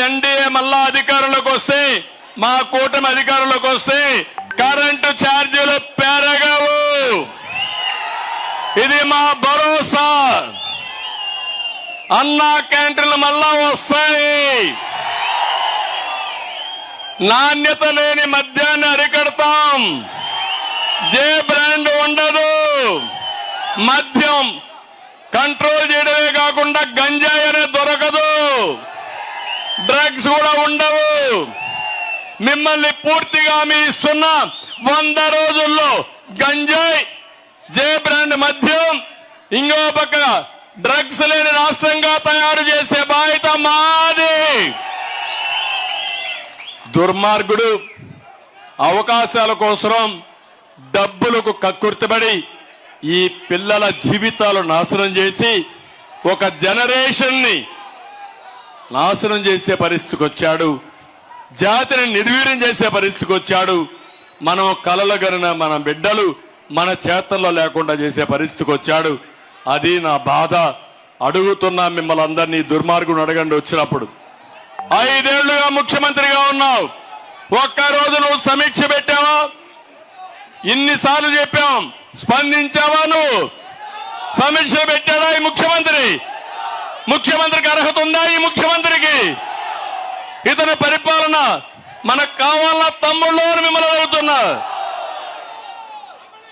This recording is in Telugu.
ఎన్డీఏ మళ్ళా అధికారంలోకి వస్తే, మా కూటమి అధికారంలోకి వస్తే కరెంటు ఛార్జీలు పెరగవు. ఇది మా భరోసా. అన్నా క్యాంటీన్లు మళ్ళా వస్తాయి. నాణ్యత లేని మద్యాన్ని అరికడతాం. జే బ్రాండ్ ఉండదు. మద్యం కంట్రోల్ చేయడమే కాకుండా గంజాయి అనేది దొరకదు. డ్రగ్స్ కూడా ఉండవు. మిమ్మల్ని పూర్తిగా మీ ఇస్తున్న 100 రోజుల్లో గంజాయి, జే బ్రాండ్ మద్యం, ఇంకో పక్క డ్రగ్స్ లేని రాష్ట్రంగా తయారు చేసే బాధ్యత మాది. దుర్మార్గుడు అవకాశాల కోసం డబ్బులకు కక్కుర్తిపడి ఈ పిల్లల జీవితాలు నాశనం చేసి ఒక జనరేషన్ ని నాశనం చేసే పరిస్థితికి వచ్చాడు. జాతిని నిర్వీర్యం చేసే పరిస్థితికి వచ్చాడు. మనం కలలు గనిన మన బిడ్డలు మన చేతల్లో లేకుండా చేసే పరిస్థితికి వచ్చాడు. అది నా బాధ. అడుగుతున్నా మిమ్మల్ని అందరినీ, దుర్మార్గుని అడగండి. వచ్చినప్పుడు 5 ఏళ్లుగా ముఖ్యమంత్రిగా ఉన్నావు. ఒక్కరోజు నువ్వు సమీక్ష పెట్టావా? ఇన్నిసార్లు చెప్పాం, స్పందించావా? నువ్వు సమీక్ష పెట్టాడా ఈ ముఖ్యమంత్రి? ముఖ్యమంత్రికి అర్హత ఉందా ఈ ముఖ్యమంత్రికి? ఇతని పరిపాలన మనకు కావాలన్నా తమ్ముళ్ళు అని మిమ్మల్ని అడుగుతున్నా.